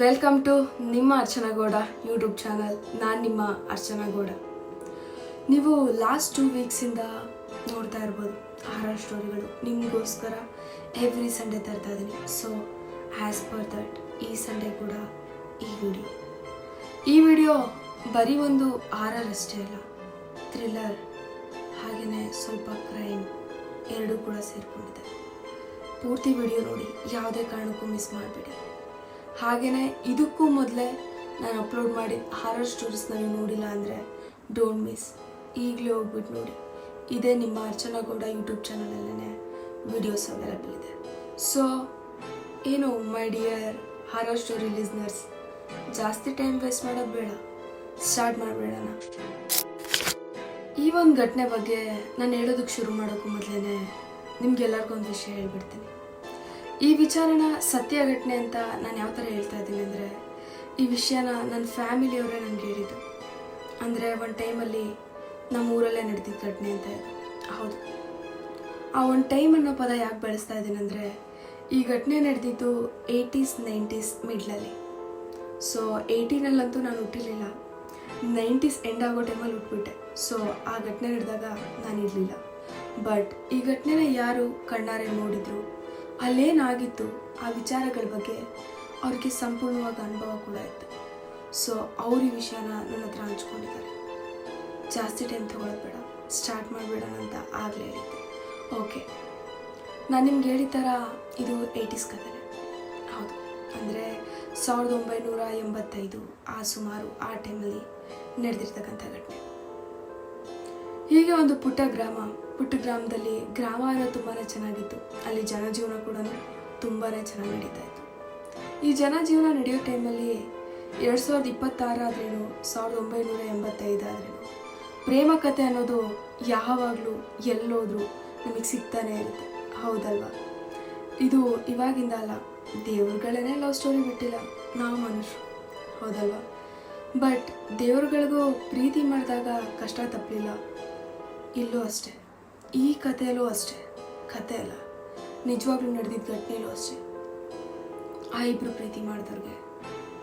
Welcome to ನಿಮ್ಮ Archana Gowda YouTube channel. ನಾನು ನಿಮ್ಮ ಅರ್ಚನಾ ಗೌಡ. ನೀವು ಲಾಸ್ಟ್ 2 ವೀಕ್ಸಿಂದ ನೋಡ್ತಾ ಇರ್ಬೋದು ಹಾರರ್ ಸ್ಟೋರಿಗಳು ನಿಮಗೋಸ್ಕರ ಎವ್ರಿ ಸಂಡೇ ತರ್ತಾ ಇದ್ದೀನಿ. ಸೊ ಆ್ಯಸ್ ಪರ್ ದಟ್ ಈ ಸಂಡೇ ಕೂಡ ಈ ವಿಡಿಯೋ ಬರೀ ಒಂದು ಹಾರರ್ ಅಷ್ಟೇ ಅಲ್ಲ, ಥ್ರಿಲ್ಲರ್ ಹಾಗೆಯೇ ಸ್ವಲ್ಪ ಕ್ರೈಮ್ ಎರಡೂ ಕೂಡ ಸೇರಿಕೊಂಡಿದೆ. ಪೂರ್ತಿ ವಿಡಿಯೋ ನೋಡಿ, ಯಾವುದೇ ಕಾರಣಕ್ಕೂ ಮಿಸ್ ಮಾಡಬೇಡಿ. ಹಾಗೆಯೇ ಇದಕ್ಕೂ ಮೊದಲೇ ನಾನು ಅಪ್ಲೋಡ್ ಮಾಡಿದ ಹಾರರ್ ಸ್ಟೋರೀಸ್ನ ನೀವು ನೋಡಿಲ್ಲ ಅಂದರೆ ಡೋಂಟ್ ಮಿಸ್, ಈಗಲೇ ಹೋಗ್ಬಿಟ್ಟು ನೋಡಿ. ಇದೇ ನಿಮ್ಮ ಅರ್ಚನಾ ಗೌಡ ಯೂಟ್ಯೂಬ್ ಚಾನಲಲ್ಲೇ ವಿಡಿಯೋಸ್ ಅವೈಲೇಬಲ್ ಇದೆ. ಸೊ ಏನು my dear horror story listeners, ಜಾಸ್ತಿ ಟೈಮ್ ವೇಸ್ಟ್ ಮಾಡೋದು ಬೇಡ, ಸ್ಟಾರ್ಟ್ ಮಾಡಬೇಡಣ. ಈ ಒಂದು ಘಟನೆ ಬಗ್ಗೆ ನಾನು ಹೇಳೋದಕ್ಕೆ ಶುರು ಮಾಡೋಕ್ಕೂ ಮೊದಲೇ ನಿಮ್ಗೆಲ್ಲರಿಗೊಂದು ವಿಷಯ ಹೇಳ್ಬಿಡ್ತೀನಿ. ಈ ವಿಚಾರನ ಸತ್ಯ ಘಟನೆ ಅಂತ ನಾನು ಯಾವ ಥರ ಹೇಳ್ತಾ ಇದ್ದೀನಿ ಅಂದರೆ, ಈ ವಿಷಯನ ನನ್ನ ಫ್ಯಾಮಿಲಿಯವರೇ ನನಗೆ ಹೇಳಿದ್ದು. ಅಂದರೆ ಒಂದು ಟೈಮಲ್ಲಿ ನಮ್ಮ ಊರಲ್ಲೇ ನಡೆದಿದ್ದ ಘಟನೆ ಅಂತ ಇದೆ. ಹೌದು, ಆ ಒಂದು ಟೈಮ್ ಅನ್ನೋ ಪದ ಯಾಕೆ ಬಳಸ್ತಾ ಇದ್ದೀನಿ ಅಂದರೆ, ಈ ಘಟನೆ ನಡೆದಿದ್ದು 80s 90s ಮಿಡ್ಲಲ್ಲಿ. ಸೊ 80ನಲ್ಲಂತೂ ನಾನು ಹುಟ್ಟಿರಲಿಲ್ಲ, 90s ಎಂಡ್ ಆಗೋ ಟೈಮಲ್ಲಿ ಹುಟ್ಬಿಟ್ಟೆ. ಸೊ ಆ ಘಟನೆ ನಡೆದಾಗ ನಾನು ಇರಲಿಲ್ಲ. ಬಟ್ ಈ ಘಟನೆನ ಯಾರು ಕಣ್ಣಾರೆ ನೋಡಿದ್ರು, ಅಲ್ಲೇನಾಗಿತ್ತು ಆ ವಿಚಾರಗಳ ಬಗ್ಗೆ ಅವ್ರಿಗೆ ಸಂಪೂರ್ಣವಾಗಿ ಅನುಭವ ಕೂಡ ಇತ್ತು. ಸೊ ಅವ್ರ ಈ ವಿಷಯನ ನನ್ನ ಹತ್ರ ಹಂಚ್ಕೊಂಡಿದ್ದಾರೆ. ಜಾಸ್ತಿ ಟೈಮ್ ತೊಗೊಳೋದು ಬೇಡ, ಸ್ಟಾರ್ಟ್ ಮಾಡಿಬಿಡೋಣ ಅಂತ ಆಗಲೇ ಹೇಳಿದ್ದೆ. ಓಕೆ, ನಾನು ನಿಮ್ಗೆ ಹೇಳಿದ ಥರ ಇದು 80s ಕಥೆನೇ. ಹೌದು, ಅಂದರೆ 1985 ಸುಮಾರು ಆ ಟೈಮಲ್ಲಿ ನಡೆದಿರ್ತಕ್ಕಂಥ ಘಟನೆ. ಹೀಗೆ ಒಂದು ಪುಟ್ಟ ಗ್ರಾಮದಲ್ಲಿ ಗ್ರಾಮ ಅನ್ನೋದು ತುಂಬಾ ಚೆನ್ನಾಗಿತ್ತು. ಅಲ್ಲಿ ಜನಜೀವನ ಕೂಡ ತುಂಬಾ ಚೆನ್ನಾಗಿ ನಡೀತಾ ಇತ್ತು. ಈ ಜನಜೀವನ ನಡೆಯೋ ಟೈಮಲ್ಲಿ 2026 ಆದ್ರೇನು 1985 ಆದ್ರೇನು ಪ್ರೇಮ ಕಥೆ ಅನ್ನೋದು ಯಾವಾಗಲೂ ಎಲ್ಲೋದ್ರೂ ನಮಗೆ ಸಿಗ್ತಾನೆ ಇರುತ್ತೆ. ಹೌದಲ್ವಾ? ಇದು ಇವಾಗಿಂದ ಅಲ್ಲ, ದೇವ್ರುಗಳನ್ನೇ ಲವ್ ಸ್ಟೋರಿ ಬಿಟ್ಟಿಲ್ಲ, ನಾವು ಮನುಷ್ಯರು. ಹೌದಲ್ವಾ? ಬಟ್ ದೇವ್ರುಗಳಿಗೂ ಪ್ರೀತಿ ಮಾಡಿದಾಗ ಕಷ್ಟ ತಪ್ಪಲಿಲ್ಲ. ಇಲ್ಲೂ ಅಷ್ಟೇ, ಈ ಕಥೆಯಲ್ಲೂ ಅಷ್ಟೇ, ಕಥೆ ಅಲ್ಲ ನಿಜವಾಗ್ಲೂ ನಡೆದಿದ್ದ ಘಟನೆಯಲ್ಲೂ ಅಷ್ಟೇ, ಆ ಇಬ್ಬರು ಪ್ರೀತಿ ಮಾಡಿದವ್ರಿಗೆ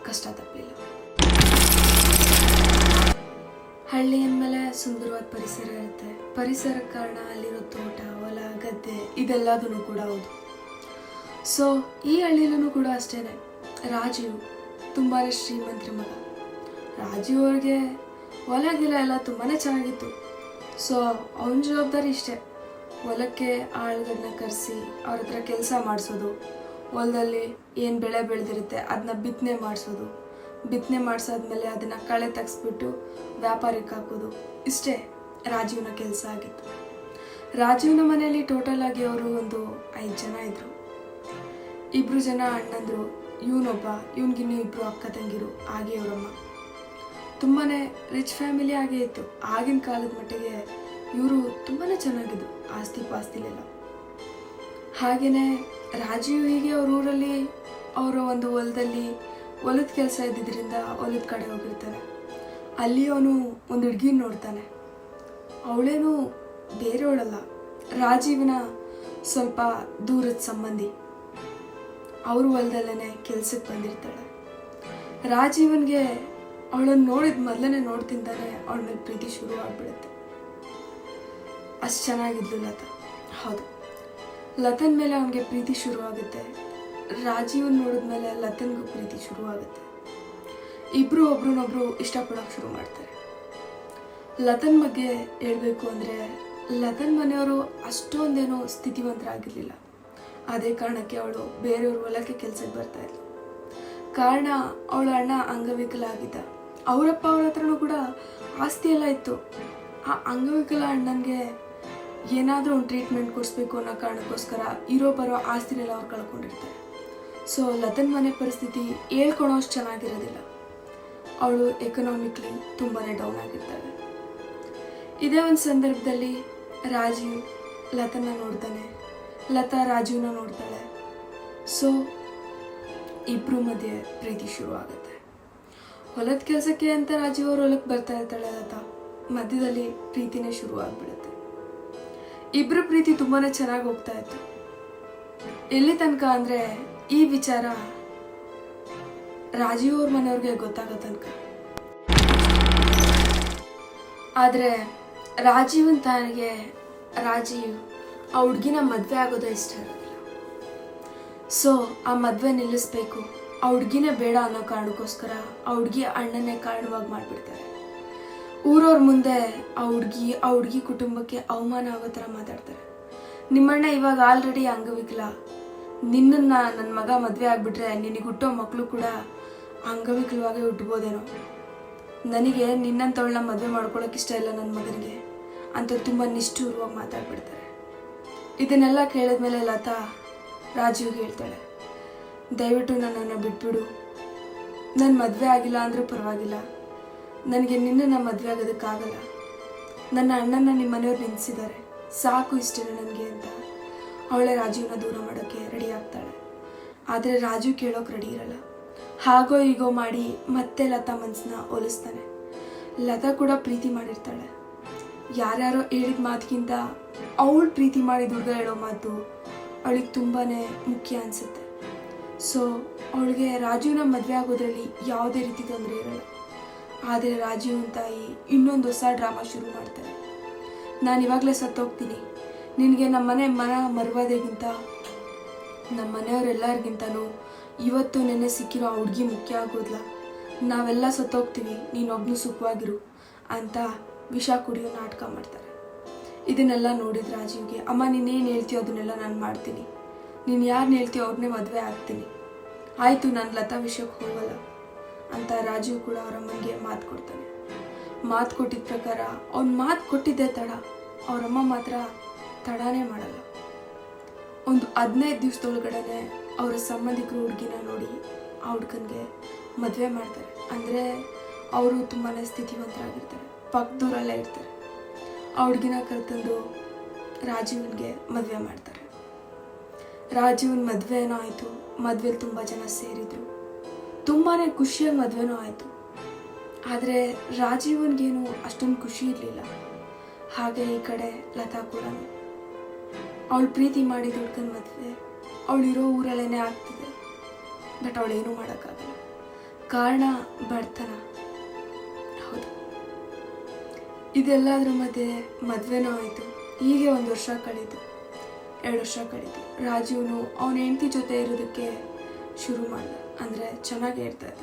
ಕಷ್ಟ ತಪ್ಪಲಿಲ್ಲ. ಹಳ್ಳಿ ಅಂದಮೇಲೆ ಸುಂದರವಾದ ಪರಿಸರ ಇರುತ್ತೆ. ಪರಿಸರಕ್ಕೆ ಕಾರಣ ಅಲ್ಲಿರೋ ತೋಟ, ಹೊಲ, ಗದ್ದೆ ಇದೆಲ್ಲದೂ ಕೂಡ ಹೌದು. ಸೊ ಈ ಹಳ್ಳಿಲೂ ಕೂಡ ಅಷ್ಟೇ, ರಾಜೀವ್ ತುಂಬಾ ಶ್ರೀಮಂತರ ಮಗ. ರಾಜೀವ್ ಅವ್ರಿಗೆ ಹೊಲ ಗಿಲ ಎಲ್ಲ ತುಂಬಾ ಚೆನ್ನಾಗಿತ್ತು. ಸೊ ಅವನ ಜವಾಬ್ದಾರಿ ಇಷ್ಟೇ, ಹೊಲಕ್ಕೆ ಆಳುಗಳನ್ನ ಕರೆಸಿ ಅವ್ರ ಹತ್ರ ಕೆಲಸ ಮಾಡಿಸೋದು, ಹೊಲದಲ್ಲಿ ಏನು ಬೆಳೆ ಬೆಳೆದಿರುತ್ತೆ ಅದನ್ನ ಬಿತ್ತನೆ ಮಾಡಿಸೋದು, ಬಿತ್ತನೆ ಮಾಡಿಸಾದ್ಮೇಲೆ ಅದನ್ನು ಕಳೆ ತೆಗೆಸ್ಬಿಟ್ಟು ವ್ಯಾಪಾರಕ್ಕೆ ಹಾಕೋದು, ಇಷ್ಟೇ ರಾಜೀವ್ನ ಕೆಲಸ ಆಗಿತ್ತು. ರಾಜೀವ್ನ ಮನೆಯಲ್ಲಿ ಟೋಟಲ್ ಆಗಿ ಅವರು ಒಂದು 5 ಜನ ಇದ್ದರು. 2 ಜನ ಅಣ್ಣಂದರು, ಇವನೊಬ್ಬ, ಇವನಿಗಿನ್ನೂ 2 ಅಕ್ಕ ತಂಗಿರು, ಹಾಗೆ ಅವರಮ್ಮ. ತುಂಬಾ ರಿಚ್ ಫ್ಯಾಮಿಲಿ ಆಗೇ ಇತ್ತು. ಆಗಿನ ಕಾಲದ ಮಟ್ಟಿಗೆ ಇವರು ತುಂಬಾ ಚೆನ್ನಾಗಿದ್ದು, ಆಸ್ತಿ ಪಾಸ್ತಿಲೆಲ್ಲ. ಹಾಗೆಯೇ ರಾಜೀವ್ ಹೀಗೆ ಅವ್ರ ಊರಲ್ಲಿ ಅವರ ಒಂದು ಹೊಲದ ಕೆಲಸ ಇದ್ದಿದ್ದರಿಂದ ಹೊಲದ ಕಡೆ ಹೋಗಿರ್ತಾನೆ. ಅಲ್ಲಿ ಅವನು ಒಂದು ಹುಡುಗಿನ ನೋಡ್ತಾನೆ. ಅವಳೇನು ಬೇರೆಯವಳಲ್ಲ, ರಾಜೀವ್ನ ಸ್ವಲ್ಪ ದೂರದ ಸಂಬಂಧಿ. ಅವ್ರ ಹೊಲದಲ್ಲೇ ಕೆಲ್ಸಕ್ಕೆ ಬಂದಿರ್ತಾಳೆ. ರಾಜೀವನ್ಗೆ ಅವಳನ್ನು ನೋಡಿದ ಮೊದಲನೇ ನೋಡ್ತಿಂತಾನೆ ಅವಳ ಮೇಲೆ ಪ್ರೀತಿ ಶುರು ಆಗ್ಬಿಡುತ್ತೆ. ಅಷ್ಟು ಚೆನ್ನಾಗಿದ್ಲು ಲತಾ. ಹೌದು, ಲತನ್ ಮೇಲೆ ಅವನಿಗೆ ಪ್ರೀತಿ ಶುರು ಆಗುತ್ತೆ. ರಾಜೀವನ್ ನೋಡಿದ್ಮೇಲೆ ಲತನ್ಗೂ ಪ್ರೀತಿ ಶುರು ಆಗುತ್ತೆ. ಇಬ್ಬರು ಒಬ್ರನ್ನೊಬ್ರು ಇಷ್ಟಪಡೋಕೆ ಶುರು ಮಾಡ್ತಾರೆ. ಲತನ್ ಬಗ್ಗೆ ಹೇಳಬೇಕು ಅಂದರೆ, ಲತನ್ ಮನೆಯವರು ಅಷ್ಟೊಂದೇನೋ ಸ್ಥಿತಿವಂತರಾಗಿರಲಿಲ್ಲ. ಅದೇ ಕಾರಣಕ್ಕೆ ಅವಳು ಬೇರೆಯವ್ರ ಹೊಲಕ್ಕೆ ಕೆಲಸಕ್ಕೆ ಬರ್ತಾ ಇದ್ಲು. ಕಾರಣ ಅವಳ ಅಣ್ಣ ಅಂಗವಿಕಲ ಆಗಿದ್ದ. ಅವರಪ್ಪ ಅವ್ರ ಹತ್ರನೂ ಕೂಡ ಆಸ್ತಿ ಎಲ್ಲ ಇತ್ತು. ಆ ಅಂಗವಿಕಲ ಅಣ್ಣನಿಗೆ ಏನಾದರೂ ಒಂದು ಟ್ರೀಟ್ಮೆಂಟ್ ಕೊಡಿಸ್ಬೇಕು ಅನ್ನೋ ಕಾರಣಕ್ಕೋಸ್ಕರ ಇರೋ ಬರೋ ಆಸ್ತಿನೆಲ್ಲ ಅವ್ರು ಕಳ್ಕೊಂಡಿರ್ತಾರೆ. ಸೊ ಲತನ್ ಮನೆ ಪರಿಸ್ಥಿತಿ ಹೇಳ್ಕೊಳೋ ಅಷ್ಟು ಚೆನ್ನಾಗಿರೋದಿಲ್ಲ. ಅವಳು ಎಕನಾಮಿಕ್ಲಿ ತುಂಬಾ ಡೌನ್ ಆಗಿರ್ತಾಳೆ. ಇದೇ ಒಂದು ಸಂದರ್ಭದಲ್ಲಿ ರಾಜೀವ್ ಲತನ್ನ ನೋಡ್ತಾನೆ, ಲತಾ ರಾಜೀವ್ನ ನೋಡ್ತಾಳೆ. ಸೊ ಇಬ್ಬರು ಮಧ್ಯೆ ಪ್ರೀತಿ ಶುರು ಆಗುತ್ತೆ. ಹೊಲದ ಕೆಲಸಕ್ಕೆ ಅಂತ ರಾಜೀವ್ ಅವ್ರ ಹೊಲಕ್ಕೆ ಬರ್ತಾ ಇರ್ತಾಳೆ ಲತಾ. ಮಧ್ಯದಲ್ಲಿ ಪ್ರೀತಿನೇ ಶುರು ಆಗ್ಬಿಡುತ್ತೆ. ಇಬ್ಬರು ಪ್ರೀತಿ ತುಂಬಾ ಚೆನ್ನಾಗಿ ಹೋಗ್ತಾ ಇತ್ತು. ಎಲ್ಲಿ ತನಕ ಅಂದರೆ, ಈ ವಿಚಾರ ರಾಜೀವ್ ಅವ್ರ ಮನೆಯವ್ರಿಗೆ ಗೊತ್ತಾಗೋ ತನಕ. ಆದರೆ ರಾಜೀವ್ ಆ ಹುಡುಗಿನ ಮದುವೆ ಆಗೋದೇ ಇಷ್ಟ ಇರೋದಿಲ್ಲ. ಸೊ ಆ ಮದುವೆ ನಿಲ್ಲಿಸ್ಬೇಕು, ಆ ಹುಡುಗಿನೇ ಬೇಡ ಅನ್ನೋ ಕಾರಣಕ್ಕೋಸ್ಕರ ಆ ಹುಡುಗಿ ಅಣ್ಣನೇ ಕಾರಣವಾಗಿ ಮಾಡಿಬಿಡ್ತಾರೆ. ಊರವ್ರ ಮುಂದೆ ಆ ಹುಡುಗಿ ಕುಟುಂಬಕ್ಕೆ ಅವಮಾನ ಆಗೋ ಥರ ಮಾತಾಡ್ತಾರೆ. ನಿಮ್ಮಣ್ಣ ಇವಾಗ ಆಲ್ರೆಡಿ ಅಂಗವಿಕಲ, ನಿನ್ನನ್ನು ನನ್ನ ಮಗ ಮದುವೆ ಆಗಿಬಿಟ್ರೆ ನಿನಗೆ ಹುಟ್ಟೋ ಮಕ್ಕಳು ಕೂಡ ಅಂಗವಿಕಲವಾಗಿ ಹುಟ್ಟಬೋದೇನೋ, ನನಗೆ ನಿನ್ನಂಥವಳನ್ನ ಮದುವೆ ಮಾಡ್ಕೊಳ್ಳೋಕೆ ಇಷ್ಟ ಇಲ್ಲ ನನ್ನ ಮಗನಿಗೆ ಅಂತ ತುಂಬ ನಿಷ್ಠೂರವಾಗಿ ಮಾತಾಡ್ಬಿಡ್ತಾರೆ. ಇದನ್ನೆಲ್ಲ ಕೇಳಿದ್ಮೇಲೆ ಲತಾ ರಾಜೀವ್ಗೆ ಹೇಳ್ತಾಳೆ, ದಯವಿಟ್ಟು ನನ್ನನ್ನು ಬಿಟ್ಬಿಡು, ನನ್ನ ಮದುವೆ ಆಗಿಲ್ಲ ಅಂದರೂ ಪರವಾಗಿಲ್ಲ, ನನಗೆ ನಿನ್ನನ್ನು ಮದುವೆ ಆಗೋದಕ್ಕಾಗಲ್ಲ, ನನ್ನ ಅಣ್ಣನ ನಿಮ್ಮ ಮನೆಯವ್ರು ನಿಲ್ಲಿಸಿದ್ದಾರೆ, ಸಾಕು ಇಷ್ಟೇ ನನಗೆ ಅಂತ ಅವಳೇ ರಾಜೀವ್ನ ದೂರ ಮಾಡೋಕ್ಕೆ ರೆಡಿ ಆಗ್ತಾಳೆ. ಆದರೆ ರಾಜೀವ್ ಕೇಳೋಕೆ ರೆಡಿ ಇರಲ್ಲ. ಹಾಗೋ ಹೀಗೋ ಮಾಡಿ ಮತ್ತೆ ಲತಾ ಮನಸ್ಸನ್ನ ಒಲಿಸ್ತಾನೆ. ಲತಾ ಕೂಡ ಪ್ರೀತಿ ಮಾಡಿರ್ತಾಳೆ. ಯಾರ್ಯಾರೋ ಹೇಳಿದ ಮಾತಿಗಿಂತ ಅವಳು ಪ್ರೀತಿ ಮಾಡಿದ ಹುಡುಗ ಹೇಳೋ ಮಾತು ಅವಳಿಗೆ ತುಂಬಾ ಮುಖ್ಯ ಅನಿಸುತ್ತೆ. ಸೊ ಅವಳಿಗೆ ರಾಜೀವ್ನ ಮದುವೆ ಆಗೋದ್ರಲ್ಲಿ ಯಾವುದೇ ರೀತಿ ತೊಂದರೆ ಇರಲ್ಲ. ಆದರೆ ರಾಜೀವ್ನ ತಾಯಿ ಇನ್ನೊಂದು ಹೊಸ ಡ್ರಾಮಾ ಶುರು ಮಾಡ್ತಾರೆ. ನಾನು ಇವಾಗಲೇ ಸತ್ತೋಗ್ತೀನಿ, ನಿನಗೆ ನಮ್ಮ ಮರ್ಯಾದೆಗಿಂತ ನಮ್ಮ ಮನೆಯವರೆಲ್ಲರಿಗಿಂತನೂ ಇವತ್ತು ನೆನ್ನೆ ಸಿಕ್ಕಿರೋ ಆ ಹುಡುಗಿ ಮುಖ್ಯ ಆಗೋದ್ಲ, ನಾವೆಲ್ಲ ಸತ್ತೋಗ್ತೀವಿ, ನೀನೊಬ್ಬನು ಸುಖವಾಗಿರು ಅಂತ ವಿಷ ಕುಡಿಯೋ ನಾಟಕ ಮಾಡ್ತಾರೆ. ಇದನ್ನೆಲ್ಲ ನೋಡಿದ ರಾಜೀವ್ಗೆ, ಅಮ್ಮ ನೀನೇನು ಹೇಳ್ತೀಯೋ ಅದನ್ನೆಲ್ಲ ನಾನು ಮಾಡ್ತೀನಿ, ನೀನು ಯಾರನ್ನ ಹೇಳ್ತೀಯೋ ಅವ್ರನ್ನೇ ಮದುವೆ ಆಗ್ತೀನಿ, ಆಯಿತು ನಾನು ಲತಾ ವಿಷಯಕ್ಕೆ ಹೋಗಲ್ಲ ಅಂತ ರಾಜೀವ್ ಕೂಡ ಅವರಮ್ಮನಿಗೆ ಮಾತು ಕೊಡ್ತಾನೆ. ಮಾತು ಕೊಟ್ಟಿದ್ದ ಪ್ರಕಾರ ಅವ್ನು ಮಾತು ಕೊಟ್ಟಿದ್ದೇ ತಡ, ಅವರಮ್ಮ ಮಾತ್ರ ತಡಾನೇ ಮಾಡಲ್ಲ. ಒಂದು 15 ದಿವಸದೊಳಗಡೆ ಅವರ ಸಂಬಂಧಿಕರು ಹುಡುಗಿನ ನೋಡಿ ಆ ಹುಡುಗನಿಗೆ ಮದುವೆ ಮಾಡ್ತಾರೆ. ಅಂದರೆ ಅವರು ತುಂಬಾ ಸ್ಥಿತಿವಂತರಾಗಿರ್ತಾರೆ, ಪಕ್ಕದೂರಲ್ಲೇ ಇರ್ತಾರೆ. ಆ ಹುಡುಗಿನ ಕರೆತಂದು ರಾಜೀವನ್ಗೆ ಮದುವೆ ಮಾಡ್ತಾರೆ. ರಾಜೀವನ್ ಮದುವೆನೂ ಆಯಿತು. ಮದುವೆಲಿ ತುಂಬ ಜನ ಸೇರಿದರು, ತುಂಬಾ ಖುಷಿಯಾಗಿ ಮದುವೆನೂ ಆಯಿತು. ಆದರೆ ರಾಜೀವನ್ಗೇನು ಅಷ್ಟೊಂದು ಖುಷಿ ಇರಲಿಲ್ಲ. ಹಾಗೆ ಈ ಕಡೆ ಲತಾ ಕೂಡ ಅವಳು ಪ್ರೀತಿ ಮಾಡಿದ ಹುಡುಗನ ಮದುವೆ ಅವಳಿರೋ ಊರಲ್ಲೇ ಆಗ್ತಿದೆ. ಬಟ್ ಅವಳೇನೂ ಮಾಡೋಕ್ಕಾಗಲ್ಲ, ಕಾರಣ ಬಡತನ. ಹೌದು, ಇದೆಲ್ಲದ್ರ ಮಧ್ಯೆ ಮದುವೆನೂ ಆಯಿತು. ಹೀಗೆ 1 ವರ್ಷ ಕಳೀತು, 2 ವರ್ಷ ಕಳೀತು. ರಾಜೀವ್ನು ಅವನ ಹೆಂಡತಿ ಜೊತೆ ಇರೋದಕ್ಕೆ ಶುರು ಮಾಡ್ದ, ಅಂದರೆ ಚೆನ್ನಾಗೇ ಇರ್ತಾ ಇದ್ದ.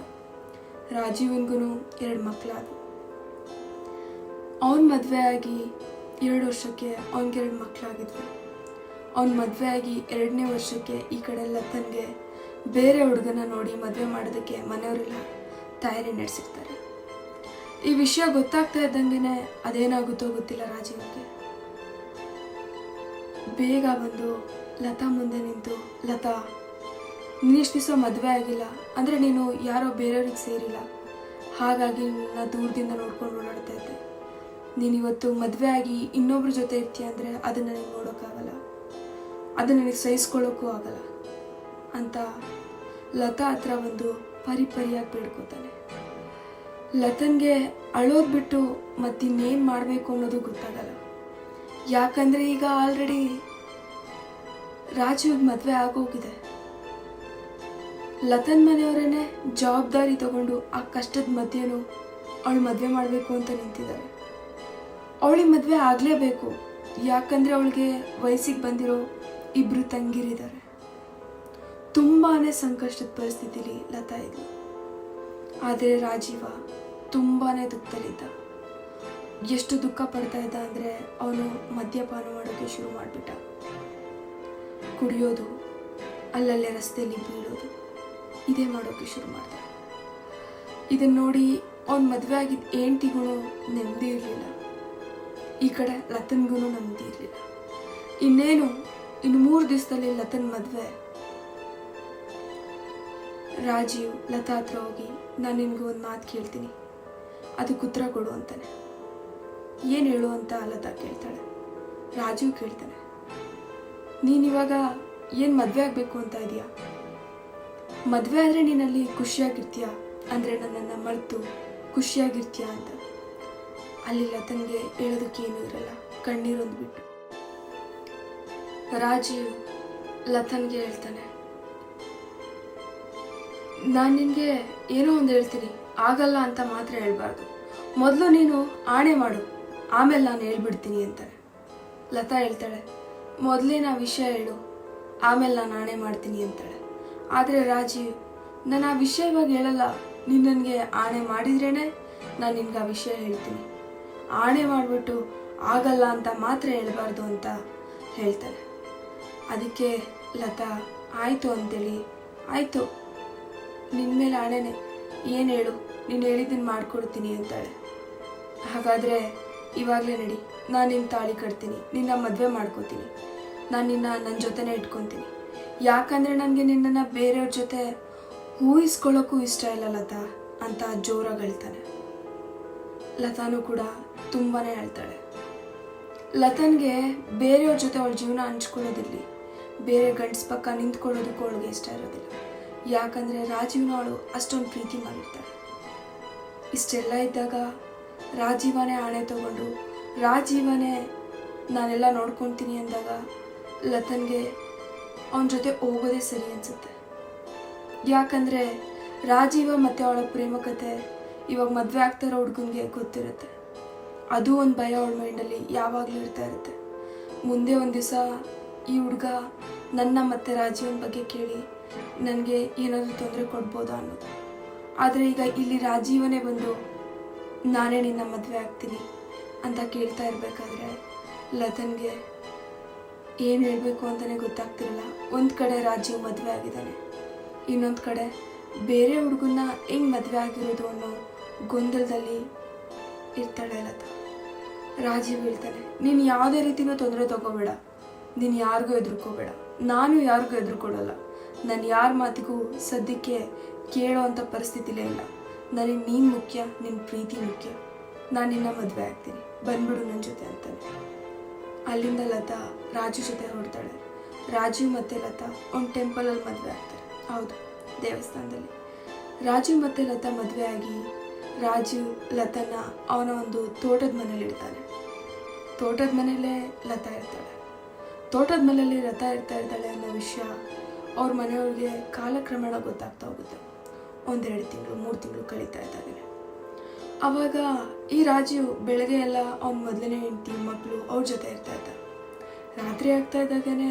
ರಾಜೀವನ್ಗೂ 2 ಮಕ್ಕಳಾದವು. ಅವನ ಮದುವೆ ಆಗಿ 2 ವರ್ಷಕ್ಕೆ ಅವನಿಗೆ 2 ಮಕ್ಕಳಾಗಿದ್ವು. ಅವನ ಮದುವೆ ಆಗಿ 2ನೇ ವರ್ಷಕ್ಕೆ ಈ ಕಡೆ ಲತನ್ಗೆ ಬೇರೆ ಹುಡುಗನ ನೋಡಿ ಮದುವೆ ಮಾಡೋದಕ್ಕೆ ಮನೆಯವರೆಲ್ಲ ತಯಾರಿ ನಡೆಸಿರ್ತಾರೆ. ಈ ವಿಷಯ ಗೊತ್ತಾಗ್ತಾ ಇದ್ದಂಗೆ ಅದೇನಾಗುತ್ತೋ ಗೊತ್ತಿಲ್ಲ, ರಾಜೀವ್ಗೆ ಬೇಗ ಬಂದು ಲತಾ ಮುಂದೆ ನಿಂತು, ಲತಾ ನೀನಿಷ್ಟು ದಿವಸ ಮದುವೆ ಆಗಿಲ್ಲ ಅಂದರೆ ನೀನು ಯಾರೋ ಬೇರೆಯವ್ರಿಗೆ ಸೇರಿಲ್ಲ, ಹಾಗಾಗಿ ನನ್ನ ದೂರದಿಂದ ನೋಡ್ಕೊಂಡು ಓಡಾಡ್ತಾ ಇದ್ದೆ. ನೀನಿವತ್ತು ಮದುವೆ ಆಗಿ ಇನ್ನೊಬ್ರ ಜೊತೆ ಇರ್ತೀಯ ಅಂದರೆ ಅದನ್ನು ನನಗೆ ನೋಡೋಕ್ಕಾಗಲ್ಲ, ಅದನ್ನು ನನಗೆ ಸಹಿಸ್ಕೊಳ್ಳೋಕ್ಕೂ ಆಗಲ್ಲ ಅಂತ ಲತಾ ಹತ್ರ ಒಂದು ಪರಿಯಾಗಿ ಬೇಡ್ಕೋತಾನೆ. ಲತನ್ಗೆ ಅಳೋದು ಬಿಟ್ಟು ಮತ್ತಿನ್ನೇನು ಮಾಡಬೇಕು ಅನ್ನೋದು ಗೊತ್ತಾಗಲ್ಲ. ಯಾಕಂದರೆ ಈಗ ಆಲ್ರೆಡಿ ರಾಜೀವ್ಗೆ ಮದುವೆ ಆಗೋಗಿದೆ. ಲತನ್ ಮನೆಯವರೇ ಜವಾಬ್ದಾರಿ ತಗೊಂಡು ಆ ಕಷ್ಟದ ಮಧ್ಯೆನೂ ಅವಳು ಮದುವೆ ಮಾಡಬೇಕು ಅಂತ ನಿಂತಿದ್ದಾರೆ. ಅವಳಿಗೆ ಮದುವೆ ಆಗಲೇಬೇಕು, ಯಾಕಂದರೆ ಅವಳಿಗೆ ವಯಸ್ಸಿಗೆ ಬಂದಿರೋ 2 ತಂಗಿರಿದ್ದಾರೆ. ತುಂಬಾ ಸಂಕಷ್ಟದ ಪರಿಸ್ಥಿತಿಲಿ ಲತಾ ಇದ್ಲು. ಆದರೆ ರಾಜೀವ ತುಂಬಾ ದುಃಖದಲ್ಲಿದ್ದ. ಎಷ್ಟು ದುಃಖ ಪಡ್ತಾ ಇದ್ದ ಅಂದರೆ ಅವನು ಮದ್ಯಪಾನ ಮಾಡೋಕ್ಕೆ ಶುರು ಮಾಡಿಬಿಟ್ಟ. ಕುಡಿಯೋದು, ಅಲ್ಲಲ್ಲೇ ರಸ್ತೆಯಲ್ಲಿ ಬೀಳೋದು, ಇದೇ ಮಾಡೋಕ್ಕೆ ಶುರು ಮಾಡ್ದ. ಇದನ್ನು ನೋಡಿ ಅವನ ಮದುವೆ ಆಗಿದ್ದ ಹೆಂಡತಿಗೂ ನೆಮ್ಮದಿ ಇರಲಿಲ್ಲ, ಈ ಕಡೆ ಲತನ್ಗೂ ನೆಮ್ಮದಿ ಇರಲಿಲ್ಲ. ಇನ್ನು 3 ದಿವಸದಲ್ಲಿ ಲತನ್ ಮದುವೆ. ರಾಜೀವ್ ಲತಾ ಹತ್ರ ಹೋಗಿ, ನಾನು ನಿನಗೆ ಒಂದು ಮಾತು ಕೇಳ್ತೀನಿ, ಅದಕ್ಕೆ ಉತ್ತರ ಕೊಡು ಅಂತಾನೆ. ಏನು ಹೇಳು ಅಂತ ಲತಾ ಕೇಳ್ತಾಳೆ. ರಾಜೀವ್ ಕೇಳ್ತಾನೆ, ನೀನಿವಾಗ ಏನು ಮದುವೆ ಆಗಬೇಕು ಅಂತ ಇದೆಯಾ? ಮದುವೆ ಆದರೆ ನೀನಲ್ಲಿ ಖುಷಿಯಾಗಿರ್ತೀಯ, ಅಂದರೆ ನನ್ನನ್ನು ಮರೆತು ಖುಷಿಯಾಗಿರ್ತೀಯ ಅಂತ. ಅಲ್ಲಿ ಲತನ್ಗೆ ಹೇಳೋದಕ್ಕೇನೂ ಇರಲ್ಲ, ಕಣ್ಣೀರೊಂದು ಬಿಟ್ಟು. ರಾಜೀವ್ ಲತನ್ಗೆ ಹೇಳ್ತಾನೆ, ನಾನು ನಿನಗೆ ಏನೋ ಒಂದು ಹೇಳ್ತೀನಿ, ಆಗಲ್ಲ ಅಂತ ಮಾತ್ರ ಹೇಳ್ಬಾರ್ದು. ಮೊದಲು ನೀನು ಆಣೆ ಮಾಡು, ಆಮೇಲೆ ನಾನು ಹೇಳ್ಬಿಡ್ತೀನಿ ಅಂತಾಳೆ. ಲತಾ ಹೇಳ್ತಾಳೆ, ಮೊದಲೇ ನಾ ವಿಷಯ ಹೇಳು, ಆಮೇಲೆ ನಾನು ಆಣೆ ಮಾಡ್ತೀನಿ ಅಂತಾಳೆ. ಆದರೆ ರಾಜೀವ್, ನಾನು ಆ ವಿಷಯ ಇವಾಗ ಹೇಳಲ್ಲ, ನೀನು ನನಗೆ ಆಣೆ ಮಾಡಿದ್ರೇ ನಾನು ನಿನ್ಗೆ ಆ ವಿಷಯ ಹೇಳ್ತೀನಿ. ಆಣೆ ಮಾಡಿಬಿಟ್ಟು ಆಗಲ್ಲ ಅಂತ ಮಾತ್ರ ಹೇಳ್ಬಾರ್ದು ಅಂತ ಹೇಳ್ತಾಳೆ. ಅದಕ್ಕೆ ಲತಾ ಆಯಿತು ಅಂತೇಳಿ, ಆಯಿತು ನಿನ್ನ ಮೇಲೆ ಆಣೆನೆ, ಏನು ಹೇಳು, ನೀನು ಹೇಳಿದ್ದನ್ನು ಮಾಡಿಕೊಡ್ತೀನಿ ಅಂತಾಳೆ. ಹಾಗಾದರೆ ಇವಾಗಲೇ ನಡಿ, ನಾನು ನಿನ್ನ ತಾಳಿ ಕಟ್ತೀನಿ, ನಿನ್ನ ಮದುವೆ ಮಾಡ್ಕೋತೀನಿ, ನಾನು ನಿನ್ನ ನನ್ನ ಜೊತೆನೇ ಇಟ್ಕೊತೀನಿ. ಯಾಕಂದರೆ ನನಗೆ ನಿನ್ನನ್ನು ಬೇರೆಯವ್ರ ಜೊತೆ ಊಹಿಸ್ಕೊಳ್ಳೋಕ್ಕೂ ಇಷ್ಟ ಇಲ್ಲ ಲತಾ ಅಂತ ಜೋರಾಗಿ ಹೇಳ್ತಾನೆ. ಲತಾನೂ ಕೂಡ ತುಂಬಾ ಹೇಳ್ತಾಳೆ. ಲತನ್ಗೆ ಬೇರೆಯವ್ರ ಜೊತೆ ಅವಳ ಜೀವನ ಹಂಚ್ಕೊಳ್ಳೋದಿರಲಿ, ಬೇರೆ ಗಂಡಸ ಪಕ್ಕ ನಿಂತ್ಕೊಳ್ಳೋದಕ್ಕೂ ಅವಳಿಗೆ ಇಷ್ಟ ಇರೋದಿಲ್ಲ. ಯಾಕಂದರೆ ರಾಜೀವ್ನ ಅವಳು ಅಷ್ಟೊಂದು ಪ್ರೀತಿ ಮಾಡಿರ್ತಾಳೆ. ಇಷ್ಟೆಲ್ಲ ಇದ್ದಾಗ ರಾಜೀವನೇ ಆಣೆ ತಗೊಂಡು ರಾಜೀವನೇ ನಾನೆಲ್ಲ ನೋಡ್ಕೊತೀನಿ ಅಂದಾಗ ಲತನ್ಗೆ ಅವನ ಜೊತೆ ಹೋಗೋದೇ ಸರಿ ಅನಿಸುತ್ತೆ. ಯಾಕಂದರೆ ರಾಜೀವ ಮತ್ತು ಅವಳ ಪ್ರೇಮ ಕತೆ ಇವಾಗ ಮದುವೆ ಆಗ್ತಾರೋ ಹುಡುಗನಿಗೆ ಗೊತ್ತಿರುತ್ತೆ. ಅದು ಒಂದು ಭಯ ಅವಳ ಮೈಂಡಲ್ಲಿ ಯಾವಾಗಲೂ ಇರ್ತಾ ಇರುತ್ತೆ. ಮುಂದೆ ಒಂದು ದಿವಸ ಈ ಹುಡುಗ ನನ್ನ ಮತ್ತು ರಾಜೀವನ ಬಗ್ಗೆ ಕೇಳಿ ನನಗೆ ಏನಾದರೂ ತೊಂದರೆ ಕೊಡ್ಬೋದಾ ಅನ್ನೋದು. ಆದರೆ ಈಗ ಇಲ್ಲಿ ರಾಜೀವನೇ ಬಂದು ನಾನೇ ನಿನ್ನ ಮದುವೆ ಆಗ್ತೀನಿ ಅಂತ ಕೇಳ್ತಾ ಇರಬೇಕಾದ್ರೆ ಲತನ್ಗೆ ಏನು ಹೇಳಬೇಕು ಅಂತಲೇ ಗೊತ್ತಾಗ್ತಿರಲ್ಲ. ಒಂದು ಕಡೆ ರಾಜೀವ್ ಮದುವೆ ಆಗಿದ್ದಾನೆ, ಇನ್ನೊಂದು ಕಡೆ ಬೇರೆ ಹುಡುಗನ್ನ ಹೆಂಗೆ ಮದುವೆ ಆಗಿರೋದು ಅನ್ನೋ ಗೊಂದಲದಲ್ಲಿ ಇರ್ತಾಳೆ ಲತಾ. ರಾಜೀವ್ ಹೇಳ್ತಾನೆ, ನೀನು ಯಾವುದೇ ರೀತಿಯೂ ತೊಂದರೆ ತಗೋಬೇಡ, ನೀನು ಯಾರಿಗೂ ಹೆದರ್ಕೋಬೇಡ, ನಾನು ಯಾರಿಗೂ ಹೆದರ್ಕೊಡಲ್ಲ, ನಾನು ಯಾರ ಮಾತಿಗೂ ಸದ್ಯಕ್ಕೆ ಕೇಳೋ ಅಂಥ ಪರಿಸ್ಥಿತಿಲೇ ಇಲ್ಲ. ನನಗೆ ನೀನು ಮುಖ್ಯ, ನಿನ್ನ ಪ್ರೀತಿ ಮುಖ್ಯ, ನಾನು ನಿನ್ನ ಮದುವೆ ಆಗ್ತೀನಿ, ಬಂದ್ಬಿಡು ನನ್ನ ಜೊತೆ ಅಂತಾನೆ. ಅಲ್ಲಿಂದ ಲತಾ ರಾಜು ಜೊತೆ ಹೊರಡ್ತಾಳೆ. ರಾಜೀವ್ ಮತ್ತು ಲತಾ ಒಂದು ಟೆಂಪಲಲ್ಲಿ ಮದುವೆ ಆಗ್ತಾರೆ. ಹೌದು, ದೇವಸ್ಥಾನದಲ್ಲಿ. ರಾಜೀವ್ ಮತ್ತು ಲತಾ ಮದುವೆ ಆಗಿ ರಾಜೀವ್ ಲತನ ಅವನ ಒಂದು ತೋಟದ ಮನೇಲಿ ಇಡ್ತಾನೆ. ತೋಟದ ಮನೆಯಲ್ಲೇ ಲತಾ ಇರ್ತಾಳೆ. ತೋಟದ ಮನೆಯಲ್ಲಿ ಲತಾ ಇರ್ತಾಳೆ ಅನ್ನೋ ವಿಷಯ ಅವ್ರ ಮನೆಯವ್ರಿಗೆ ಕಾಲಕ್ರಮೇಣ ಗೊತ್ತಾಗ್ತಾ ಹೋಗುತ್ತೆ. 1-2 ತಿಂಗಳು 3 ತಿಂಗಳು ಕಳೀತಾ ಇದ್ದಾನೆ. ಆವಾಗ ಈ ರಾಜೀವ್ ಬೆಳಗ್ಗೆ ಎಲ್ಲ ಅವ್ನ ಮೊದಲನೇ ಹೆಂಡತಿ ಮಕ್ಕಳು ಅವ್ರ ಜೊತೆ ಇರ್ತಾ ಇದ್ದ. ರಾತ್ರಿ ಆಗ್ತಾ ಇದ್ದಾಗನೇ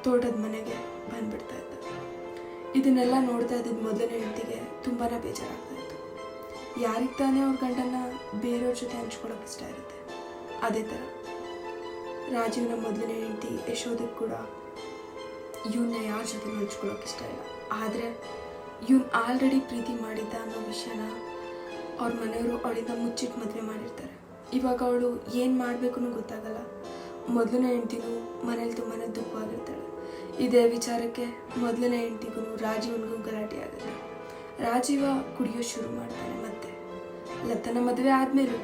ತೋಟದ ಮನೆಗೆ ಬಂದ್ಬಿಡ್ತಾ ಇದ್ದ. ಇದನ್ನೆಲ್ಲ ನೋಡ್ತಾ ಇದ್ದಿದ್ದು ಮೊದಲನೇ ಹೆಂಡತಿಗೆ ತುಂಬಾ ಬೇಜಾರಾಗ್ತಾ ಇತ್ತು. ಯಾರಿಗೆ ತಾನೇ ಅವ್ರ ಗಂಡನ್ನ ಬೇರೆಯವ್ರ ಜೊತೆ ಹಂಚ್ಕೊಳ್ಳೋಕೆ ಇಷ್ಟ ಇರುತ್ತೆ. ಅದೇ ಥರ ರಾಜೀವ್ನ ಮೊದಲನೇ ಹೆಂಡತಿ ಯಶೋದಕ್ಕೆ ಕೂಡ ಇವನ್ನ ಯಾರ ಜೊತೆ ಹಂಚ್ಕೊಳ್ಳೋಕೆ ಇಷ್ಟ ಇಲ್ಲ. ಆದರೆ ಇವನು ಆಲ್ರೆಡಿ ಪ್ರೀತಿ ಮಾಡಿದ್ದ ಅನ್ನೋ ವಿಷಯನ ಅವ್ರ ಮನೆಯವರು ಅವಳಿಂದ ಮುಚ್ಚಿಟ್ಟು ಮದುವೆ ಮಾಡಿರ್ತಾರೆ. ಇವಾಗ ಅವಳು ಏನು ಮಾಡಬೇಕು ಗೊತ್ತಾಗಲ್ಲ. ಮೊದಲನೇ ಹೆಂಡತಿಗೂ ಮನೇಲಿ ತುಂಬಾ ದುಃಖವಾಗಿರ್ತಾಳೆ. ಇದೇ ವಿಚಾರಕ್ಕೆ ಮೊದಲನೇ ಹೆಂಡತಿಗೂ ರಾಜೀವನಿಗೂ ಗಲಾಟೆ ಆಗುತ್ತೆ. ರಾಜೀವ ಕುಡಿಯೋ ಶುರು ಮಾಡ್ತಾನೆ ಮತ್ತೆ ಲತನ ಮದುವೆ ಆದಮೇಲೂ.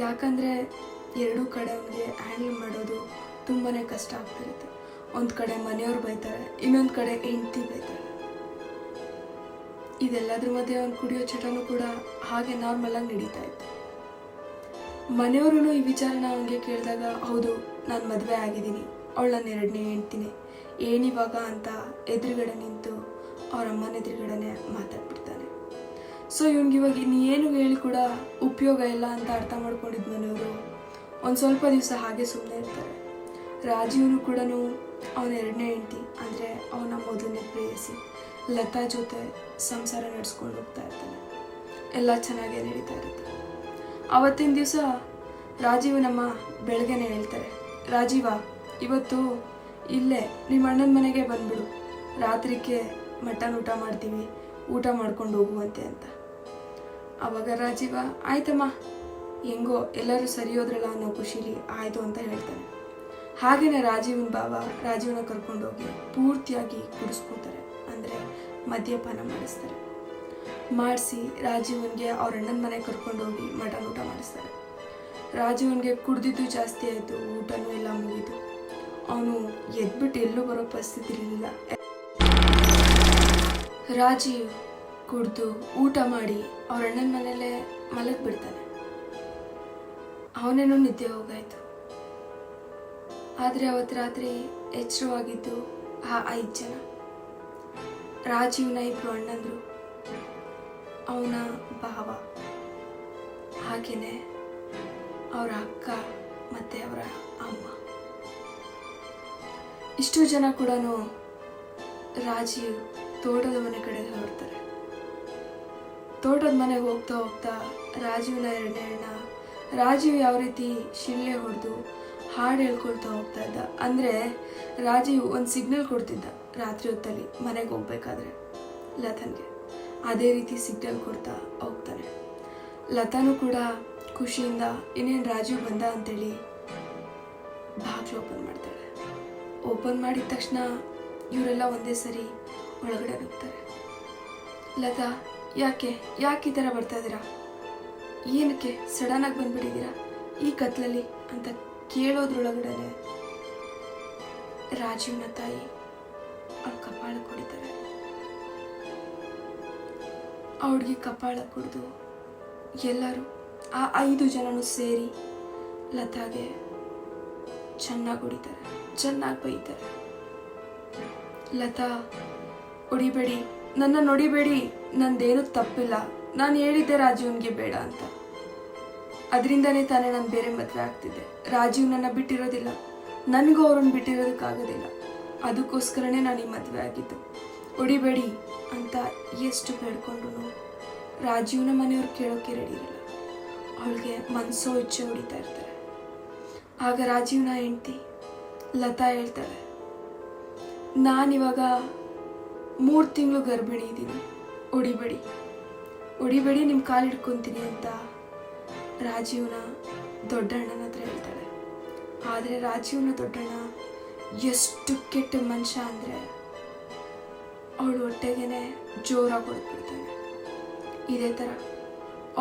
ಯಾಕಂದರೆ ಎರಡೂ ಕಡೆ ಅವನಿಗೆ ಹ್ಯಾಂಡಲ್ ಮಾಡೋದು ತುಂಬಾ ಕಷ್ಟ ಆಗ್ತಿರುತ್ತೆ. ಒಂದು ಕಡೆ ಮನೆಯವ್ರು ಬೈತಾರೆ, ಇನ್ನೊಂದು ಕಡೆ ಹೆಂಡತಿ ಬೈತಾರೆ. ಇದೆಲ್ಲದ್ರ ಮಧ್ಯೆ ಅವ್ನು ಕುಡಿಯೋ ಚಟನೂ ಕೂಡ ಹಾಗೆ ನಾರ್ಮಲಾಗಿ ನಡೀತಾ ಇತ್ತು. ಮನೆಯವರು ಈ ವಿಚಾರನ ಅವನಿಗೆ ಕೇಳಿದಾಗ, ಹೌದು ನಾನು ಮದುವೆ ಆಗಿದ್ದೀನಿ, ಅವಳು ನನ್ನ 2ನೇ ಹೆಂಡ್ತಿನೇ, ಏನಿವಾಗ ಅಂತ ಎದುರುಗಡೆ ನಿಂತು ಅವ್ರ ಅಮ್ಮನ ಎದುರುಗಡೆನೆ ಮಾತಾಡ್ಬಿಡ್ತಾನೆ. ಸೊ ಇವನಿಗಿವಾಗ ಇನ್ನೇನು ಹೇಳಿ ಕೂಡ ಉಪಯೋಗ ಇಲ್ಲ ಅಂತ ಅರ್ಥ ಮಾಡ್ಕೊಂಡಿದ್ದ ಮನೆಯವರು ಒಂದು ಸ್ವಲ್ಪ ದಿವಸ ಹಾಗೆ ಸುಮ್ಮನೆ ಇರ್ತಾರೆ. ರಾಜೀವ್ನು ಕೂಡ ಅವನ 2ನೇ ಹೆಂಡತಿ ಅಂದರೆ ಅವನ ಮೊದಲನೇ ಪ್ರೇಯಸಿ ಲತಾ ಜೊತೆ ಸಂಸಾರ ನಡೆಸ್ಕೊಂಡು ಹೋಗ್ತಾ ಇರ್ತಾನೆ. ಎಲ್ಲ ಚೆನ್ನಾಗೇ ನಡೀತಾ ಇರುತ್ತೆ. ಆವತ್ತಿನ ದಿವಸ ರಾಜೀವ್ ನಮ್ಮ ಬೆಳಗ್ಗೆನೇ ಹೇಳ್ತಾರೆ, ರಾಜೀವ ಇವತ್ತು ಇಲ್ಲೇ ನಿಮ್ಮ ಅಣ್ಣನ ಮನೆಗೆ ಬಂದ್ಬಿಡು, ರಾತ್ರಿಗೆ ಮಟನ್ ಊಟ ಮಾಡ್ತೀವಿ, ಊಟ ಮಾಡ್ಕೊಂಡು ಹೋಗುವಂತೆ ಅಂತ. ಆವಾಗ ರಾಜೀವ ಆಯ್ತಮ್ಮ, ಹೆಂಗೋ ಎಲ್ಲರೂ ಸರಿ ಹೋದ್ರಲ್ಲ ಅನ್ನೋ ಖುಷಿಲಿ ಆಯಿತು ಅಂತ ಹೇಳ್ತಾನೆ. ಹಾಗೆಯೇ ರಾಜೀವನ ಬಾವ ರಾಜೀವನ ಕರ್ಕೊಂಡೋಗಿ ಪೂರ್ತಿಯಾಗಿ ಕುಡಿಸ್ಕೋತಾರೆ, ಅಂದರೆ ಮದ್ಯಪಾನ ಮಾಡಿಸ್ತಾರೆ. ಮಾಡಿಸಿ ರಾಜೀವನ್ಗೆ ಅವ್ರ ಅಣ್ಣನ ಮನೆಗೆ ಕರ್ಕೊಂಡೋಗಿ ಮಟನ್ ಊಟ ಮಾಡಿಸ್ತಾರೆ. ರಾಜೀವನ್ಗೆ ಕುಡ್ದಿದ್ದು ಜಾಸ್ತಿ ಆಯಿತು, ಊಟನೂ ಎಲ್ಲ ಮುಗಿತು. ಅವನು ಎದ್ಬಿಟ್ಟು ಎಲ್ಲೂ ಬರೋ ಪರಿಸ್ಥಿತಿ ಇರಲಿಲ್ಲ. ರಾಜೀವ್ ಕುಡ್ದು ಊಟ ಮಾಡಿ ಅವ್ರ ಅಣ್ಣನ ಮನೆಯಲ್ಲೇ ಮಲಗಿಬಿಡ್ತಾನೆ. ಅವನೇನೋ ನಿದ್ದೆ ಹೋಗಾಯ್ತು. ಆದರೆ ಅವತ್ತು ರಾತ್ರಿ ಎಚ್ಚರವಾಗಿದ್ದು ಆ 5 ಜನ. ರಾಜೀವ್ನ ಇಬ್ರು ಅಣ್ಣಂದ್ರು, ಅವನ ಭಾವ, ಹಾಗೆಯೇ ಅವರ ಅಕ್ಕ ಮತ್ತು ಅವರ ಅಮ್ಮ. ಇಷ್ಟು ಜನ ಕೂಡ ರಾಜೀವ್ ತೋಟದ ಮನೆ ಕಡೆಗೆ ಹೊರಡ್ತಾರೆ. ತೋಟದ ಮನೆಗೆ ಹೋಗ್ತಾ ಹೋಗ್ತಾ ರಾಜೀವ್ನ ಎರಡನೇ ಅಣ್ಣ ರಾಜೀವ್ ಯಾವ ರೀತಿ ಶಿಳ್ಳೆ ಹೊಡೆದು ಹಾಡು ಹೇಳ್ಕೊಳ್ತಾ ಹೋಗ್ತಾ ಇದ್ದ ಅಂದರೆ, ರಾಜೀವ್ ಒಂದು ಸಿಗ್ನಲ್ ಕೊಡ್ತಿದ್ದ ರಾತ್ರಿ ಹೊತ್ತಲ್ಲಿ ಮನೆಗೆ ಹೋಗ್ಬೇಕಾದ್ರೆ ಲತನ್ಗೆ. ಅದೇ ರೀತಿ ಸಿಗ್ನಲ್ ಕೊಡ್ತಾ ಹೋಗ್ತಾನೆ. ಲತಾನು ಕೂಡ ಖುಷಿಯಿಂದ ಇನ್ನೇನು ರಾಜೀವ್ ಬಂದ ಅಂತೇಳಿ ಬಾಗಿಲು ಓಪನ್ ಮಾಡ್ತಾಳೆ. ಓಪನ್ ಮಾಡಿದ ತಕ್ಷಣ ಇವರೆಲ್ಲ ಒಂದೇ ಸರಿ ಒಳಗಡೆ ನುಗ್ತಾರೆ. ಲತಾ, ಯಾಕೆ ಈ ಥರ ಬರ್ತಾ ಇದ್ದೀರಾ? ಏನಕ್ಕೆ ಸಡನ್ನಾಗಿ ಬಂದ್ಬಿಟ್ಟಿದ್ದೀರಾ ಈ ಕತ್ಲಲ್ಲಿ ಅಂತ ಕೇಳೋದ್ರೊಳಗಡೆ ರಾಜೀವ್ನ ತಾಯಿ ಅವ್ಳ ಕಪಾಳ ಕುಡಿತಾರೆ. ಅವಳಿಗೆ ಕಪಾಳ ಕುಡಿದು ಎಲ್ಲರೂ ಆ 5 ಜನನು ಸೇರಿ ಲತಾಗೆ ಚೆನ್ನಾಗಿ ಹೊಡಿತಾರೆ, ಚೆನ್ನಾಗಿ ಬೈತಾರೆ. ಲತಾ, ಹೊಡಿಬೇಡಿ, ನನ್ನ ನೋಡಿಬೇಡಿ, ನಂದೇನು ತಪ್ಪಿಲ್ಲ, ನಾನು ಹೇಳಿದ್ದೆ ರಾಜೀವ್ನಿಗೆ ಬೇಡ ಅಂತ. ಅದರಿಂದನೇ ತಾನೇ ನಾನು ಬೇರೆ ಮದುವೆ ಆಗ್ತಿದ್ದೆ. ರಾಜೀವ್ ನನ್ನ ಬಿಟ್ಟಿರೋದಿಲ್ಲ, ನನಗೂ ಅವ್ರನ್ನ ಬಿಟ್ಟಿರೋದಕ್ಕಾಗೋದಿಲ್ಲ. ಅದಕ್ಕೋಸ್ಕರನೇ ನಾನು ಈ ಮದುವೆ ಆಗಿದ್ದು. ಹೊಡಿಬೇಡಿ ಅಂತ ಎಷ್ಟು ಬೇಡ್ಕೊಂಡ್ರು ರಾಜೀವ್ನ ಮನೆಯವ್ರು ಕೇಳೋಕ್ಕೆ ರೆಡಿ ಇರಲ್ಲ. ಅವಳಿಗೆ ಮನಸ್ಸೋ ಇಚ್ಛೆ ಹೊಡಿತಾ ಇರ್ತಾರೆ. ಆಗ ರಾಜೀವ್ನ ಹೆಂಡ್ತಿ ಲತಾ ಹೇಳ್ತಾಳೆ, ನಾನಿವಾಗ 3 ತಿಂಗಳು ಗರ್ಭಿಣಿ ಇದ್ದೀನಿ, ಹೊಡಿಬೇಡಿ, ನಿಮ್ಮ ಕಾಲು ಹಿಡ್ಕೊತೀನಿ ಅಂತ ರಾಜೀವ್ನ ದೊಡ್ಡಣ್ಣನ ಹತ್ರ ಹೇಳ್ತಾಳೆ. ಆದರೆ ರಾಜೀವ್ನ ದೊಡ್ಡಣ್ಣ ಎಷ್ಟು ಕೆಟ್ಟ ಮನುಷ್ಯ ಅಂದರೆ ಅವಳು ಹೊಟ್ಟೆಗೇನೆ ಜೋರಾಗಿ ಹೊಡೆದ್ಬಿಡ್ತಾನೆ. ಇದೇ ಥರ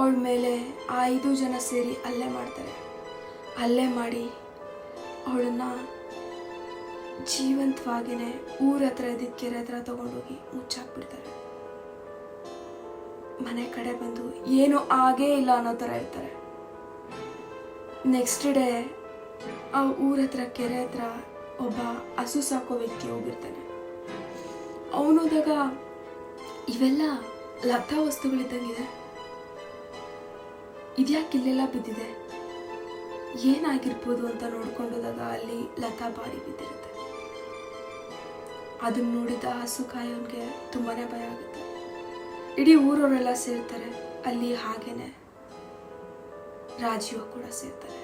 ಅವಳ ಮೇಲೆ ಆ 5 ಜನ ಸೇರಿ ಹಲ್ಲೆ ಮಾಡ್ತಾರೆ. ಹಲ್ಲೆ ಮಾಡಿ ಅವಳನ್ನು ಜೀವಂತವಾಗಿಯೇ ಊರ ಹತ್ರ ಇದ್ದಿದ್ದ ಕೆರೆ ಹತ್ರ ತಗೊಂಡೋಗಿ ಮುಚ್ಚಾಕ್ಬಿಡ್ತಾರೆ. ಮನೆ ಕಡೆ ಬಂದು ಏನೂ ಆಗೇ ಇಲ್ಲ ಅನ್ನೋ ಥರ ಇರ್ತಾರೆ. ನೆಕ್ಸ್ಟ್ ಡೇ ಆ ಊರ ಹತ್ರ ಕೆರೆ ಹತ್ರ ಒಬ್ಬ ಹಸು ಸಾಕೋ ವ್ಯಕ್ತಿ ಹೋಗಿರ್ತಾನೆ. ಅವನೋದಾಗ ಇವೆಲ್ಲ ಲತಾ ವಸ್ತುಗಳಿದ್ದಂಗಿದೆ, ಇದ್ಯಾಕೆ ಇಲ್ಲೆಲ್ಲ ಬಿದ್ದಿದೆ, ಏನಾಗಿರ್ಬೋದು ಅಂತ ನೋಡ್ಕೊಂಡೋದಾಗ ಅಲ್ಲಿ ಲತಾ ಬಾಡಿ ಬಿದ್ದಿರುತ್ತೆ. ಅದನ್ನ ನೋಡಿದ ಹಸು ಕಾಯೋನ್ಗೆ ತುಂಬಾ ಭಯ ಆಗುತ್ತೆ. ಇಡೀ ಊರವರೆಲ್ಲ ಸೇರ್ತಾರೆ. ಅಲ್ಲಿ ಹಾಗೇನೆ ರಾಜೀವ್ ಕೂಡ ಸೇರ್ತಾರೆ.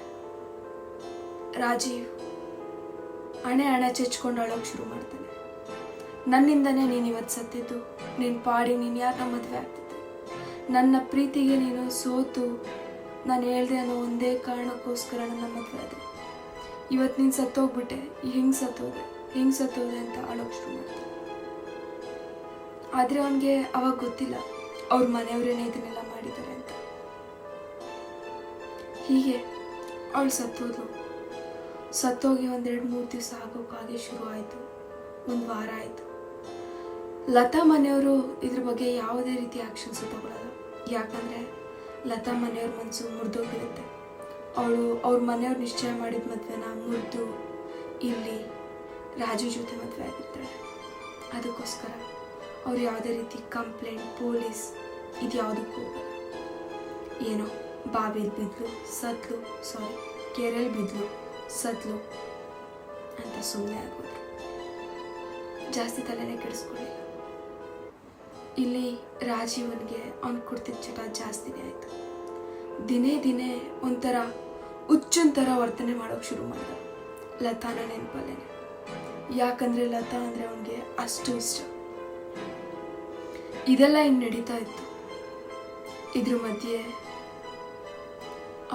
ರಾಜೀವ್ ಹಣೆ ಚೆಚ್ಕೊಂಡು ಅಳೋಕೆ ಶುರು ಮಾಡ್ತಾನೆ. ನನ್ನಿಂದನೇ ನೀನು ಇವತ್ತು ಸತ್ತಿದ್ದು, ನಿನ್ನ ಪಾಡಿ ನೀನು ಯಾಕೆ ಮದುವೆ ಆಗ್ತಿದ್ದೆ, ನನ್ನ ಪ್ರೀತಿಗೆ ನೀನು ಸೋತು ನಾನು ಹೇಳ್ದೆ ಅನ್ನೋ ಒಂದೇ ಕಾರಣಕ್ಕೋಸ್ಕರ ನನ್ನ ಮದುವೆ ಆದೆ. ಇವತ್ತು ನೀನು ಸತ್ತೋಗ್ಬಿಟ್ಟೆ, ಹೆಂಗೆ ಸತ್ತೋದೆ ಅಂತ ಅಳೋಕೆ ಶುರು ಮಾಡ್ತಾನೆ. ಆದರೆ ಅವನಿಗೆ ಅವಾಗ ಗೊತ್ತಿಲ್ಲ ಅವ್ರ ಮನೆಯವರೇನೇ ಇದನ್ನೆಲ್ಲ ಮಾಡಿದ್ದಾರೆ ಅಂತ. ಹೀಗೆ ಅವಳು ಸತ್ತೋಗಿ 1-2-3 ದಿವಸ ಆಗೋಕ್ಕಾಗೆ ಶುರು ಆಯಿತು. 1 ವಾರ ಆಯಿತು. ಲತಾ ಮನೆಯವರು ಇದ್ರ ಬಗ್ಗೆ ಯಾವುದೇ ರೀತಿ ಆ್ಯಕ್ಷನ್ಸು ತಗೊಳ್ಳಲ್ಲ. ಯಾಕಂದರೆ ಲತಾ ಮನೆಯವ್ರ ಮನಸ್ಸು ಮುರಿದೋಗಿರುತ್ತೆ. ಅವಳು ಅವ್ರ ಮನೆಯವ್ರು ನಿಶ್ಚಯ ಮಾಡಿದ ಮದುವೆನ ಮುರಿದು ಇಲ್ಲಿ ರಾಜು ಜೊತೆ ಮದುವೆ ಆಗಿರ್ತಾಳೆ. ಅದಕ್ಕೋಸ್ಕರ ಅವ್ರು ಯಾವುದೇ ರೀತಿ ಕಂಪ್ಲೇಂಟ್, ಪೊಲೀಸ್ ಇದು ಯಾವುದಕ್ಕೂ ಹೋಗಲ್ಲ. ಏನೋ ಬಾವಿಲಿ ಬಿದ್ಲು ಕೆರೆಯಲ್ಲಿ ಬಿದ್ಲು ಸತ್ಲು ಅಂತ ಸುಮ್ಮನೆ ಆಗೋದು. ಜಾಸ್ತಿ ತಲೆನೇ ಕೆಡಿಸ್ಕೊಳ್ಳಿಲ್ಲ. ಇಲ್ಲಿ ರಾಜೀವನ್ಗೆ ಅವ್ನು ಕೊಡ್ತಿದ್ದ ಚಟ ಜಾಸ್ತಿನೇ ಆಯಿತು. ದಿನೇ ಒಂಥರ ಹುಚ್ಚನ್ ಥರ ವರ್ತನೆ ಮಾಡೋಕೆ ಶುರು ಮಾಡಿದ ಲತಾನ ನೆನಪಲ್ಲೇನೆ. ಯಾಕಂದರೆ ಲತಾ ಅಂದರೆ ಅವನಿಗೆ ಅಷ್ಟು ಇಷ್ಟ. ಇದೆಲ್ಲ ಇನ್ನು ನಡೀತಾ ಇತ್ತು. ಇದ್ರ ಮಧ್ಯೆ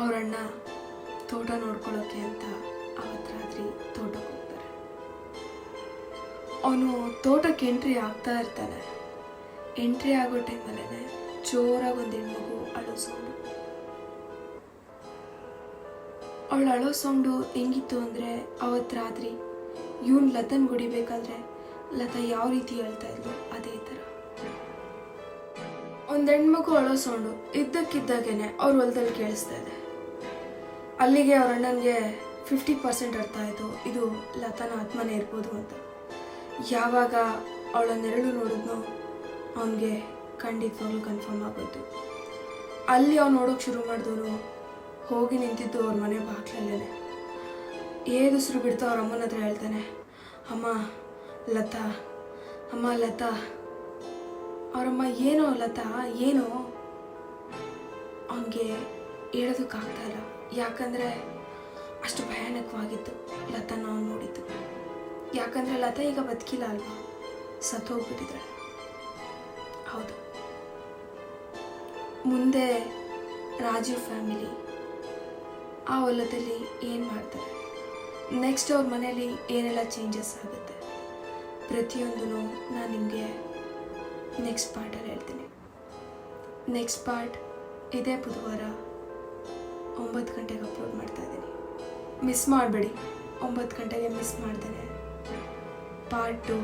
ಅವರಣ್ಣ ತೋಟ ನೋಡ್ಕೊಳ್ಳೋಕೆ ಅಂತ ಅವತ್ತು ರಾತ್ರಿ ತೋಟಕ್ಕೆ ಹೋಗ್ತಾರೆ. ಅವನು ತೋಟಕ್ಕೆ ಎಂಟ್ರಿ ಆಗ್ತಾ ಇರ್ತಾನೆ. ಎಂಟ್ರಿ ಆಗೋ ಟೈಮಲ್ಲೇ ಜೋರಾಗಿ ಒಂದು ಹೆಣ್ಮಗು ಅಳೋ ಸೌಂಡು. ಅವಳು ಅಳೋ ಸೌಂಡು ಹೆಂಗಿತ್ತು ಅಂದರೆ, ಅವತ್ತು ರಾತ್ರಿ ಇವನು ಲತನ್ ಗುಡಿಬೇಕಾದ್ರೆ ಲತಾ ಯಾವ ರೀತಿ ಹೇಳ್ತಾ ಇದ್ಲು ಅದೇ ಥರ. ಒಂದು ಹೆಣ್ಮಗು ಅಳೋ ಸೌಂಡು ಇದ್ದಕ್ಕಿದ್ದಾಗೇನೆ ಅವ್ರ ಹೊಲದಲ್ಲಿ ಕೇಳಿಸ್ತಾ ಇದೆ. ಅಲ್ಲಿಗೆ ಅವ್ರ ಅಣ್ಣನಿಗೆ 50% ಅರ್ಥ ಆಯಿತು, ಇದು ಲತಾನ ಆತ್ಮನೇ ಇರ್ಬೋದು ಅಂತ. ಯಾವಾಗ ಅವಳ ನೆರಳು ನೋಡಿದ್ನೋ ಅವನಿಗೆ ಖಂಡಿತವಾಗ್ಲೂ ಕನ್ಫರ್ಮ್ ಆಗೋಯ್ತು. ಅಲ್ಲಿ ಅವ್ನು ನೋಡೋಕೆ ಶುರು ಮಾಡಿದವನು ಹೋಗಿ ನಿಂತಿದ್ದು ಅವ್ರ ಮನೆ ಬಾಗ್ಲಲ್ಲೇ. ಏದುಸಿರು ಬಿಡ್ತಾ ಅವ್ರ ಅಮ್ಮನ ಹತ್ರ ಹೇಳ್ತಾನೆ, ಅಮ್ಮ ಲತಾ, ಅಮ್ಮ ಲತಾ. ಅವರಮ್ಮ ಏನೋ ಲತಾ, ಏನೋ? ಅವನಿಗೆ ಹೇಳೋದಕ್ಕಾಗ್ತಾ ಇಲ್ಲ, ಯಾಕಂದರೆ ಅಷ್ಟು ಭಯಾನಕವಾಗಿತ್ತು ಲತಾ ನಾವು ನೋಡಿದ್ದು. ಯಾಕಂದರೆ ಲತಾ ಈಗ ಬದುಕಿಲ್ಲ ಅಲ್ವಾ, ಸತ್ತೋಗ್ಬಿಟ್ಟಿದ್ದಾಳೆ. ಹೌದು. ಮುಂದೆ ರಾಜೀವ್ ಫ್ಯಾಮಿಲಿ ಆ ಹೊಲದಲ್ಲಿ ಏನು ಮಾಡ್ತಾರೆ, ನೆಕ್ಸ್ಟ್ ಅವ್ರ ಮನೇಲಿ ಏನೆಲ್ಲ ಚೇಂಜಸ್ ಆಗುತ್ತೆ, ಪ್ರತಿಯೊಂದೂ ನಾನು ನಿಮಗೆ ನೆಕ್ಸ್ಟ್ ಪಾರ್ಟಲ್ಲಿ ಹೇಳ್ತೀನಿ. ನೆಕ್ಸ್ಟ್ ಪಾರ್ಟ್ ಇದೇ ಬುಧವಾರ 9 ಗಂಟೆಗೆ ಅಪ್ಲೋಡ್ ಮಾಡ್ತಾ ಇದ್ದೀನಿ. ಮಿಸ್ ಮಾಡಬೇಡಿ, 9 ಗಂಟೆಗೆ ಮಿಸ್ ಮಾಡ್ದೇನೆ ಪಾರ್ಟ್ 2